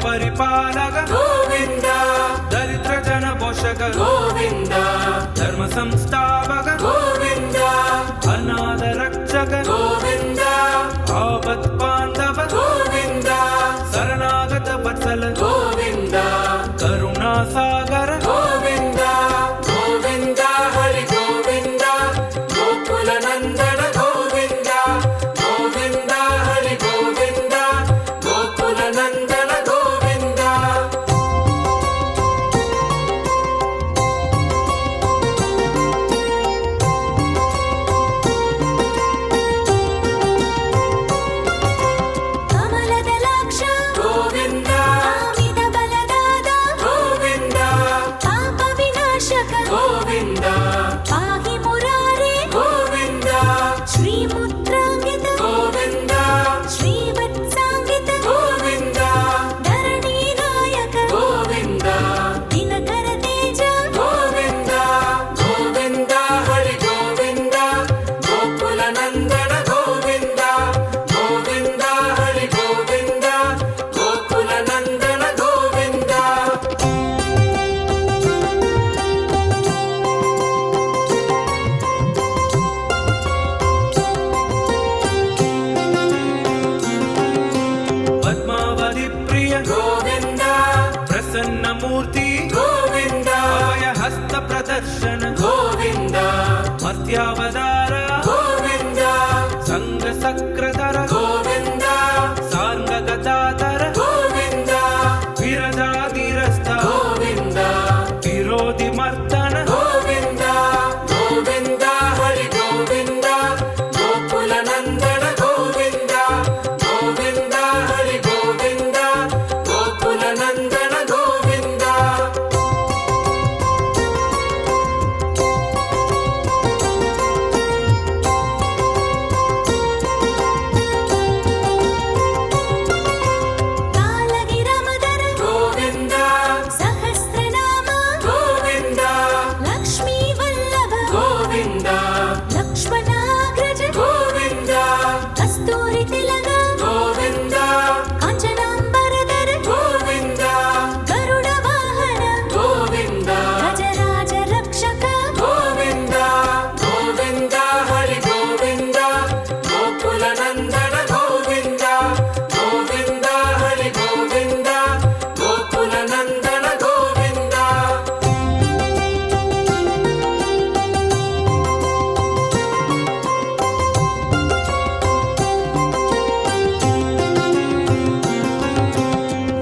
పరిపాలక గోవింద దరిద్ర జన పోషక గోవింద ధర్మ సంస్థాపక గోవింద అనాథ రక్షక గోవింద ఆపత్ బాంధవ గోవింద శరణాగత వత్సల గోవింద కరుణా సాగర గోవింద గోవింద హరి గోవింద గోకుల నందన గోవింద గోవింద హరి గోవింద గోకుల నందన గోవింద కమలదలాక్ష గోవింద కామిత బలదాద గోవింద పాప వినాశక గోవింద పాహి మురారే గోవింద శ్రీముద్రాంగిత గోవింద శ్రీవత్సాంగిత గోవింద ధరణీ నాయక గోవింద దినకర తేజ గోవింద గోవింద హరి గోవింద గోకుల నందన గోవింద గోవింద హరి గోవింద గోకుల నందన గోవింద పద్మావతి ప్రియ గోవింద ప్రసన్న మూర్తి గోవింద అభయ హస్త ప్రదర్శన గోవింద మత్యావతార గోవింద సంగ సక్రధర గోవింద సాంగగతాధర గోవింద విరజాధిరస్థ గోవింద విరోధి మర్దన గోవింద గోవింద హరి గోవింద గోకుల నందన గోవింద గోవింద హరి గోవింద గోకుల నందన గోవింద కాలగిరమధర గోవింద సహస్రనామ గోవింద లక్ష్మీ వల్లభ గోవింద లక్ష్మణాగ్రజ గోవింద కస్తూరి తిలక గోవింద కాంచనాంబరధర గోవింద గరుడ వాహన గోవింద గజరాజ రక్షక గోవింద గోవింద హరి గోవింద గోకుల నందన గోవింద గోవింద హరి గోవింద గోకుల నందన గోవింద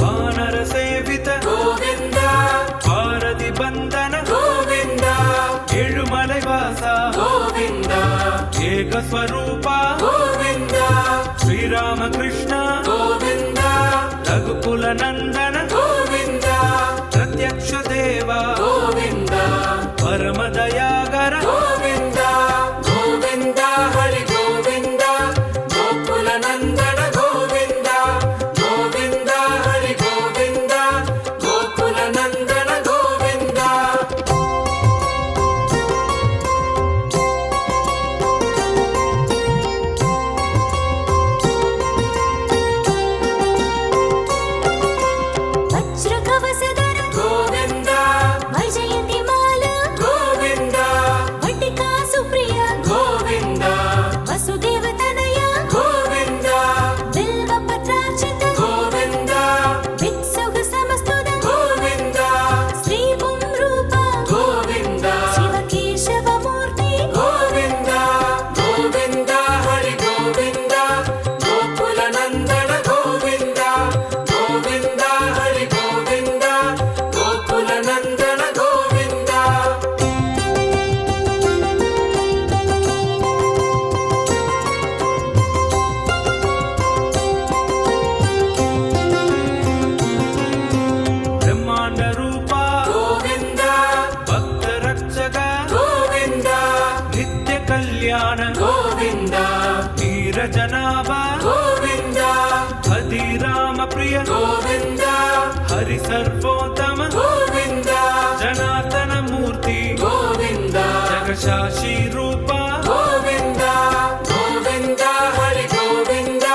వానర సేవిత గోవింద భారతి బంధన గోవింద ఏడుమలై వాస గోవింద ఏక స్వరూప గోవింద శ్రీరామకృష్ణ గోవింద రఘుకుల నందన గోవింద ప్రత్యక్ష దేవ గోవింద పరమ దయాగర గోవింద గోవింద హరి గోవింద గోకుల నందన గోవింద గోవింద హరి గోవింద గోకుల నందన గోవింద వజ్ర కవసధర గోవింద వైజయంతి మాల గోవింద వటికా సుప్రియ గోవింద వసుదేవ తనయ గోవింద బిల్వ పత్రార్చిత గోవింద విత్సుగ సమస్తుత గోవింద శ్రీ పుంరూప గోవింద శివ కేశవమూర్తి గోవింద గోవింద హరి గోవింద గోకుల నందన గోవింద గోవింద హరి గోవింద గోకుల నందన గోవింద బ్రహ్మాండ రూప గోవింద భక్త రక్షక గోవింద నిత్య కళ్యాణ గోవింద నీరజనాభ గోవింద అధిరామ ప్రియ గోవింద హరి సర్వోత్తమ గోవింద జనార్దన మూర్తి గోవింద జగశాశి రూప గోవింద గోవింద హరి గోవింద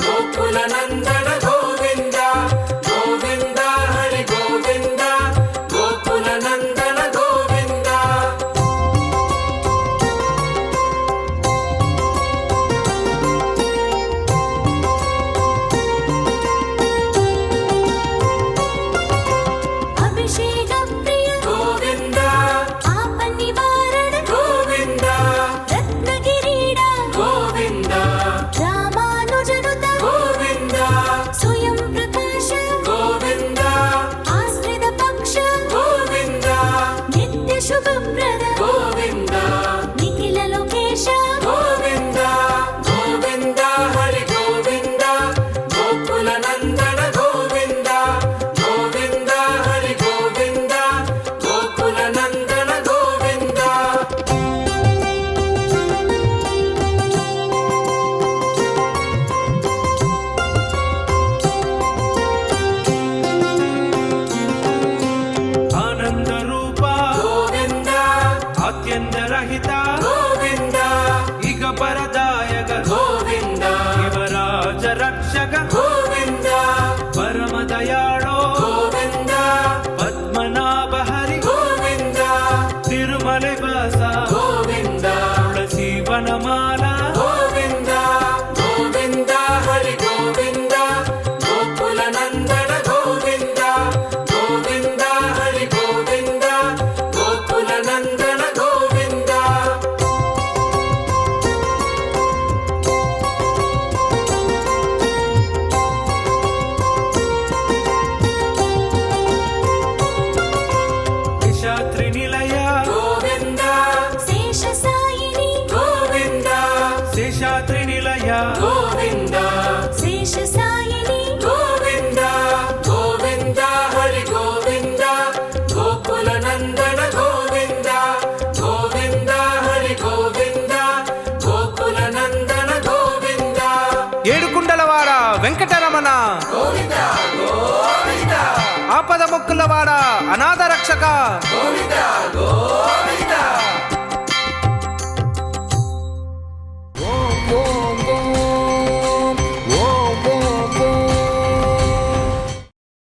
గోకుల నందన గోవింద గోవింద ರಕ್ಷಕ ಗೋವಿಂದ ಪರಮ ದಯಾಳೋ ಗೋವಿಂದ ಪದ್ಮನಾಭ ಹರಿ ಗೋವಿಂದ ತಿರುಮಲೆ ವಾಸ ಗೋವಿಂದ ತುಳಸಿ ವನಮಾಲ ಗೋವಿಂದ ಗೋವಿಂದ ಹರಿ ಗೋವಿಂದ ಗೋಕುಲ ನಂದನ ಗೋವಿಂದ ಗೋವಿಂದ ಹರಿ ಗೋವಿಂದ ಗೋಕುಲ ನಂದನ ಗೋವಿಂದ ನಿಶಾತ್ರಿ ನಿಲಯ ಗೋವಿಂದ ಶೇಷಸಾಯಿನಿ ಗೋವಿಂದ ಶೇಷಾದ್ರಿ ನಿಲಯ ಗೋವಿಂದ ಶೇಷಸಾಯಿನಿ ಗೋವಿಂದ ಗೋವಿಂದ ಹರಿ ಗೋವಿಂದ ಗೋಕುಲ ನಂದನ ಗೋವಿಂದ ಗೋವಿಂದ ಹರಿ ಗೋವಿಂದ ಗೋಕುಲ ನಂದನ ಗೋವಿಂದ ఏడుకుండలవాడ వెంకటరమణ ಗೋವಿಂದ ಗೋವಿಂದ ఆపద మొక్కులవాడ అనాథ రక్షక ಗೋವಿಂದ ಗೋವಿಂದ